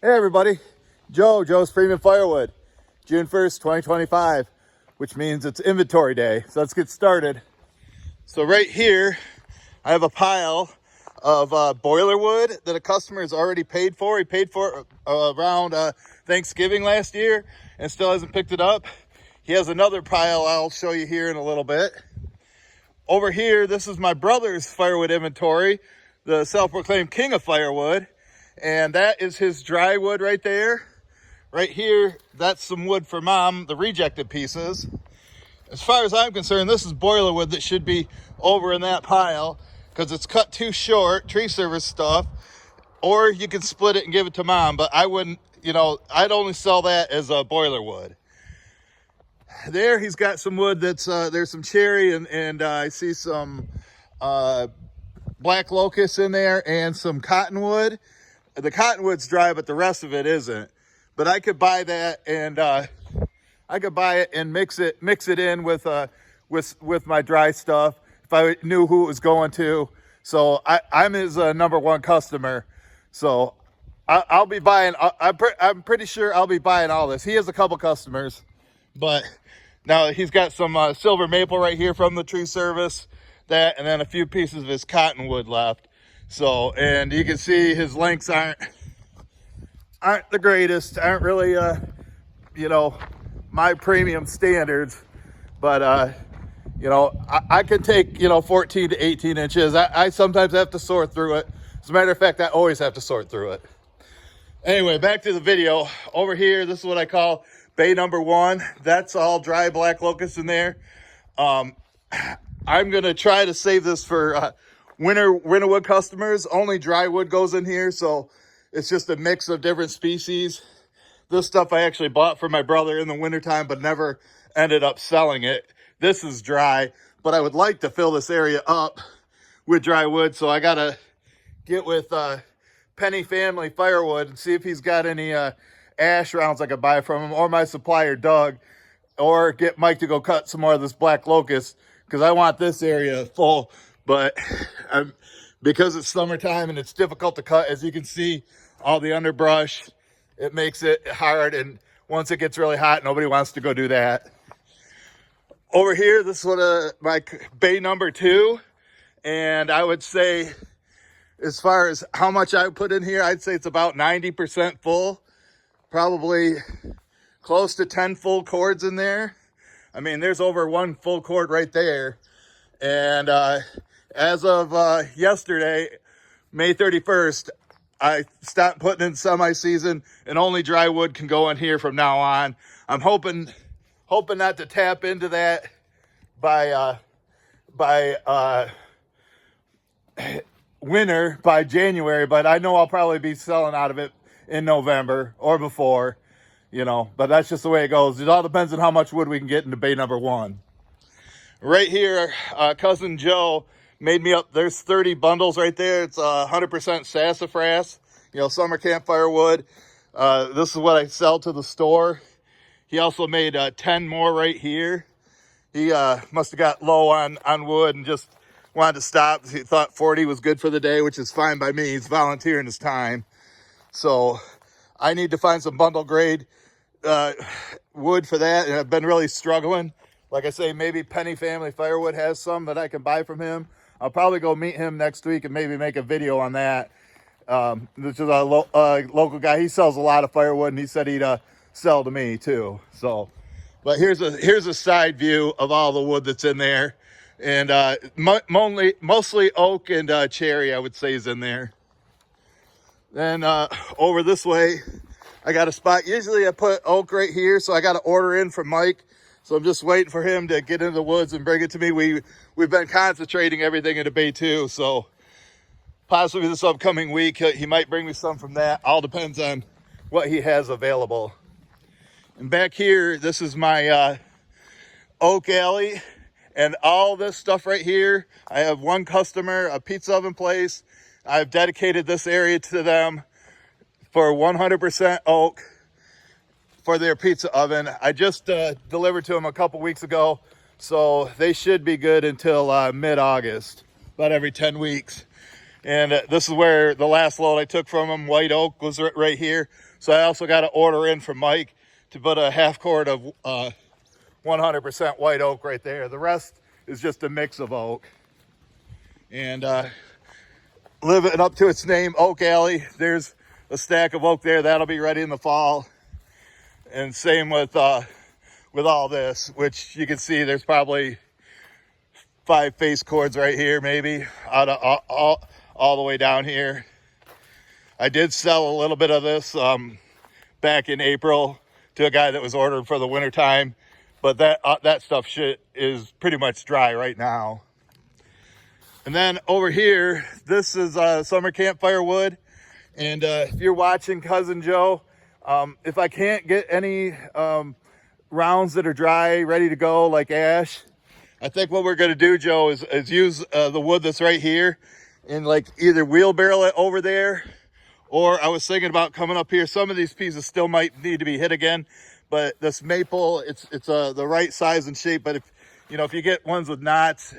Hey everybody, Joe's Premium Firewood, June 1st, 2025, which means it's inventory day. So let's get started. So right here, I have a pile of boiler wood that a customer has already paid for. He paid for around Thanksgiving last year and still hasn't picked it up. He has another pile I'll show you here in a little bit. Over here, this is my brother's firewood inventory, the self-proclaimed king of firewood. And that is his dry wood right there. Right here, that's some wood for mom, the rejected pieces. As far as I'm concerned, this is boiler wood that should be over in that pile because it's cut too short, tree service stuff. Or you can split it and give it to mom, but I wouldn't, I'd only sell that as a boiler wood. There, he's got some wood that's, there's some cherry and I see some black locust in there and some cottonwood. The cottonwood's dry, but the rest of it isn't. But I could buy that and I could buy it and mix it in with my dry stuff if I knew who it was going to. So I'm his number one customer. So I'll be buying. I'm pretty sure I'll be buying all this. He has a couple customers, but now he's got some silver maple right here from the tree service, that, and then a few pieces of his cottonwood left. So, and you can see his lengths aren't the greatest, aren't really, my premium standards, but, I can take, 14 to 18 inches. I sometimes have to sort through it. As a matter of fact, I always have to sort through it. Anyway, back to the video. Over here, this is what I call bay number 1. That's all dry black locust in there. I'm going to try to save this for, winter wood customers. Only dry wood goes in here, so it's just a mix of different species. This stuff I actually bought for my brother in the wintertime, but never ended up selling it. This is dry, but I would like to fill this area up with dry wood, so I gotta get with Penny Family Firewood and see if he's got any ash rounds I could buy from him, or my supplier Doug, or get Mike to go cut some more of this black locust, because I want this area full. But because it's summertime and it's difficult to cut, as you can see, all the underbrush, it makes it hard. And once it gets really hot, nobody wants to go do that. Over here, this is what my bay number 2. And I would say, as far as how much I put in here, I'd say it's about 90% full. Probably close to 10 full cords in there. I mean, there's over 1 full cord right there. And as of yesterday, May 31st, I stopped putting in semi-season, and only dry wood can go in here from now on. I'm hoping not to tap into that by winter, by January, but I know I'll probably be selling out of it in November or before, but that's just the way it goes. It all depends on how much wood we can get into bay number 1. Right here, cousin Joe made me up. There's 30 bundles right there. It's 100% sassafras, summer campfire wood. This is what I sell to the store. He also made 10 more right here. He must have got low on wood and just wanted to stop. He thought 40 was good for the day, which is fine by me. He's volunteering his time. So I need to find some bundle grade wood for that, and I've been really struggling. Like I say, maybe Penny Family Firewood has some that I can buy from him. I'll probably go meet him next week and maybe make a video on that. This is a local guy. He sells a lot of firewood, and he said he'd sell to me too. So, but here's a side view of all the wood that's in there, and mostly oak and cherry, I would say, is in there. Then over this way, I got a spot. Usually I put oak right here, so I got to order in from Mike. So I'm just waiting for him to get into the woods and bring it to me. We've been concentrating everything into bay 2, so possibly this upcoming week he might bring me some from that. All depends on what he has available. And back here, this is my oak alley, and all this stuff right here. I have one customer, a pizza oven place. I've dedicated this area to them for 100% oak for their pizza oven. I just delivered to them a couple weeks ago, so they should be good until mid-August, about every 10 weeks. And this is where the last load I took from him, white oak, was right here. So I also got an order in from Mike to put a half cord of 100% white oak right there. The rest is just a mix of oak. And living up to its name, Oak Alley, there's a stack of oak there. That'll be ready in the fall. And same with all this, which you can see there's probably 5 face cords right here, maybe, out of all the way down here. I did sell a little bit of this back in April to a guy that was ordering for the winter time, but that stuff is pretty much dry right now. And then over here, this is summer campfire wood. And if you're watching Cousin Joe, if I can't get any rounds that are dry, ready to go, like ash, I think what we're going to do, Joe, is use the wood that's right here and like either wheelbarrow it over there, or I was thinking about coming up here. Some of these pieces still might need to be hit again, but this maple, it's the right size and shape. But if you get ones with knots,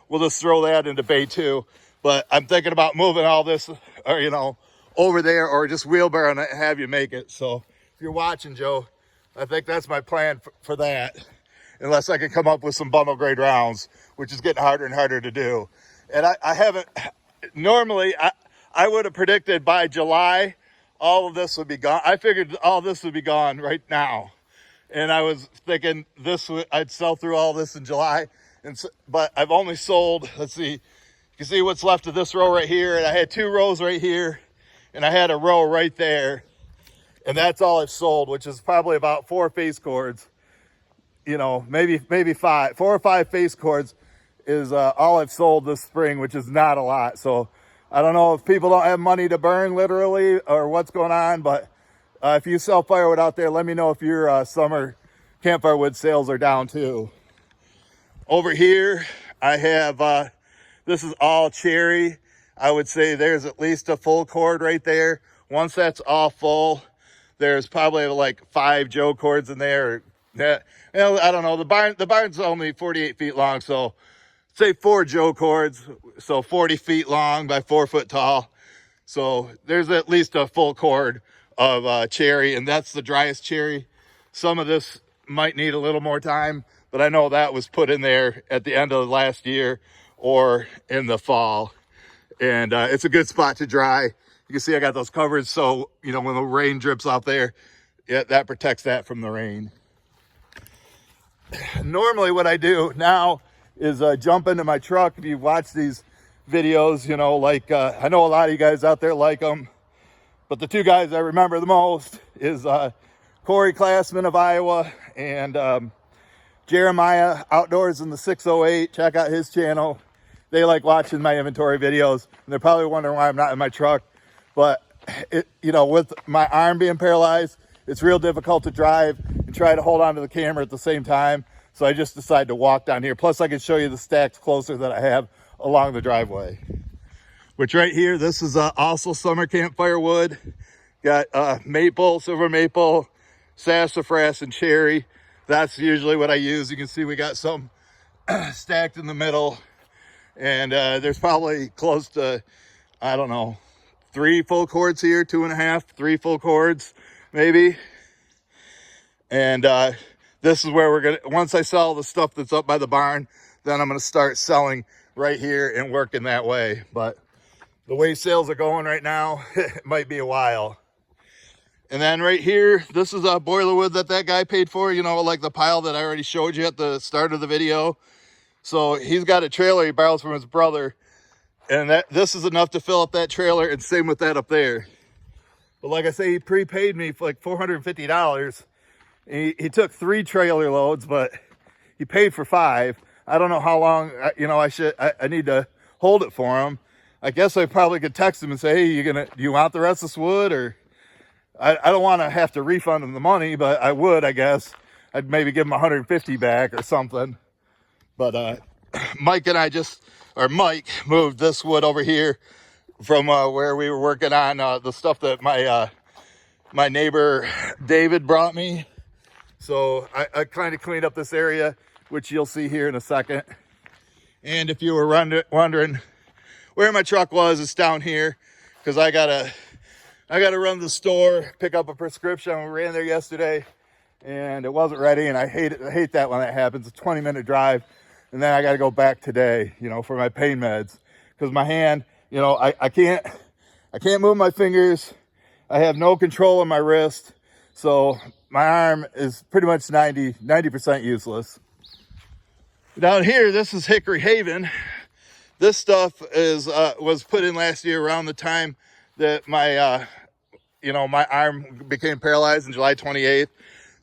we'll just throw that into bay too. But I'm thinking about moving all this, or over there, or just wheelbarrow and have you make it. So if you're watching, Joe, I think that's my plan for that. Unless I can come up with some bundle grade rounds, which is getting harder and harder to do. And I haven't, normally I would have predicted by July, all of this would be gone. I figured all this would be gone right now. And I was thinking I'd sell through all this in July. But I've only sold, let's see, you can see what's left of this row right here. And I had 2 rows right here, and I had a row right there. And that's all I've sold, which is probably about 4 face cords. Maybe 5, 4 or 5 face cords is all I've sold this spring, which is not a lot. So I don't know if people don't have money to burn literally or what's going on, but if you sell firewood out there, let me know if your summer campfire wood sales are down too. Over here, I have, this is all cherry. I would say there's at least a full cord right there. Once that's all full, there's probably like 5 Joe cords in there. I don't know. The barn's only 48 feet long, so say 4 Joe cords, so 40 feet long by 4 foot tall. So there's at least a full cord of cherry, and that's the driest cherry. Some of this might need a little more time, but I know that was put in there at the end of last year or in the fall. And it's a good spot to dry. You can see I got those covers, so when the rain drips out there, that protects that from the rain. Normally what I do now is jump into my truck. If you watch these videos, I know a lot of you guys out there like them, but the 2 guys I remember the most is Corey Classman of Iowa and Jeremiah Outdoors in the 608. Check out his channel. They like watching my inventory videos, and they're probably wondering why I'm not in my truck. But with my arm being paralyzed, it's real difficult to drive and try to hold on to the camera at the same time. So I just decided to walk down here. Plus I can show you the stacks closer that I have along the driveway. Which right here, this is also summer campfire wood. Got maple, silver maple, sassafras, and cherry. That's usually what I use. You can see we got some stacked in the middle. And there's probably close to, I don't know, 3 full cords here, 2.5, 3 full cords, maybe. And this is where once I sell the stuff that's up by the barn, then I'm going to start selling right here and working that way. But the way sales are going right now, it might be a while. And then right here, this is a boiler wood that guy paid for, like the pile that I already showed you at the start of the video. So he's got a trailer he borrows from his brother. And this is enough to fill up that trailer, and same with that up there. But like I say, he prepaid me for like $450. He took 3 trailer loads, but he paid for 5. I don't know how long, I need to hold it for him. I guess I probably could text him and say, hey, do you want the rest of this wood? Or I don't want to have to refund him the money, but I would, I guess. I'd maybe give him 150 back or something. But Mike moved this wood over here from where we were working on the stuff that my neighbor David brought me. So I kind of cleaned up this area, which you'll see here in a second. And if you were wondering where my truck was, it's down here because I gotta run to the store, pick up a prescription. We ran there yesterday and it wasn't ready, and I hate that when that happens. It's a 20-minute drive, and then I got to go back today, you know, for my pain meds, because my hand, you know, I can't move my fingers. I have no control on my wrist, so my arm is pretty much 90% useless. Down here, this is Hickory Haven. This stuff was put in last year around the time that my my arm became paralyzed on July 28th.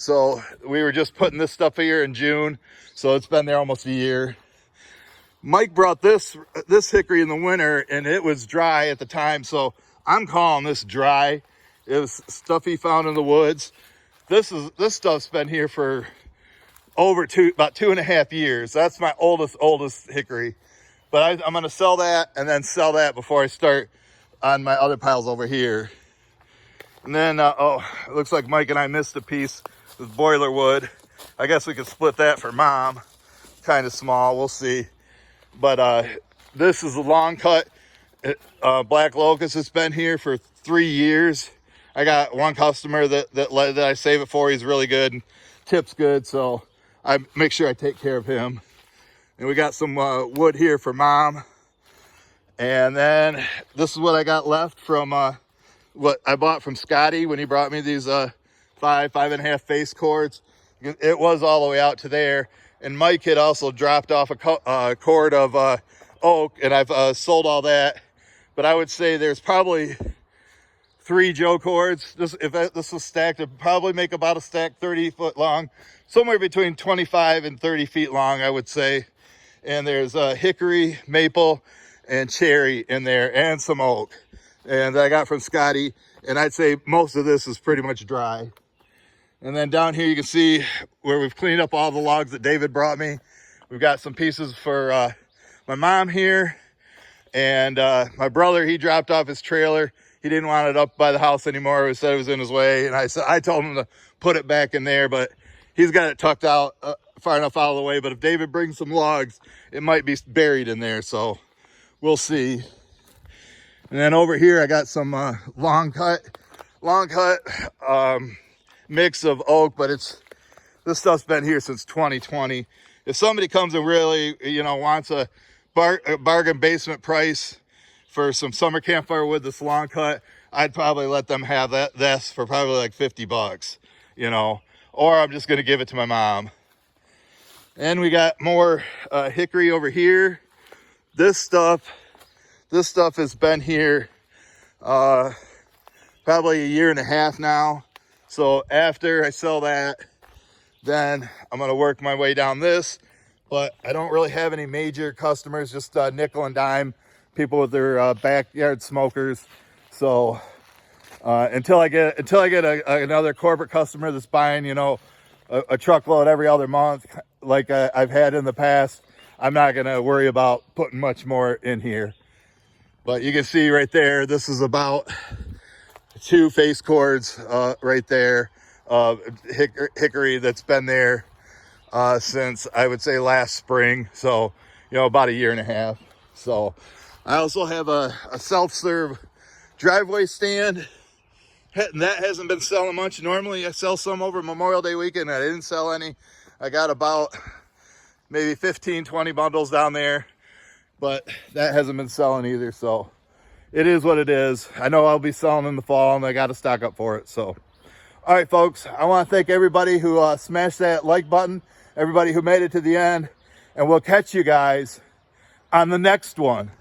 So we were just putting this stuff here in June. So it's been there almost a year. Mike brought this hickory in the winter, and it was dry at the time. So I'm calling this dry. It was stuff he found in the woods. This stuff's been here for about 2.5 years. That's my oldest hickory. But I'm going to sell that and then sell that before I start on my other piles over here. And then, it looks like Mike and I missed a piece with boiler wood. I guess we could split that for Mom. Kind of small, we'll see. But this is a long cut black locust. It's been here for 3 years. I got one customer that I save it for. He's really good and tips good, so I make sure I take care of him. And we got some wood here for Mom. And then this is what I got left from what I bought from Scotty when he brought me these 5.5 face cords. It was all the way out to there. And Mike had also dropped off a cord of oak, and I've sold all that. But I would say there's probably 3 Joe cords. If this was stacked, it'd probably make about a stack 30 foot long, somewhere between 25 and 30 feet long, I would say. And there's hickory, maple, and cherry in there, and some oak. And I got from Scotty, and I'd say most of this is pretty much dry. And then down here you can see where we've cleaned up all the logs that David brought me. We've got some pieces for my mom here, and my brother, he dropped off his trailer. He didn't want it up by the house anymore. He said it was in his way, and I told him to put it back in there, but he's got it tucked out far enough out of the way. But if David brings some logs, it might be buried in there, so we'll see. And then over here I got some long cut mix of oak, but this stuff's been here since 2020. If somebody comes and really, wants a bargain basement price for some summer campfire wood that's long cut, I'd probably let them have this for probably like $50, or I'm just going to give it to my mom. And we got more hickory over here. This stuff has been here probably 1.5 years now. So after I sell that, then I'm going to work my way down this. But I don't really have any major customers, just nickel and dime people with their backyard smokers. So until I get another corporate customer that's buying, a truckload every other month, like I've had in the past, I'm not going to worry about putting much more in here. But you can see right there, this is about 2 face cords right there of hickory that's been there since, I would say, last spring. So, about 1.5 years. So I also have a self-serve driveway stand. That hasn't been selling much. Normally I sell some over Memorial Day weekend. I didn't sell any. I got about maybe 15-20 bundles down there, but that hasn't been selling either. So it is what it is. I know I'll be selling in the fall, and I got to stock up for it. So, all right, folks, I want to thank everybody who smashed that like button, everybody who made it to the end, and we'll catch you guys on the next one.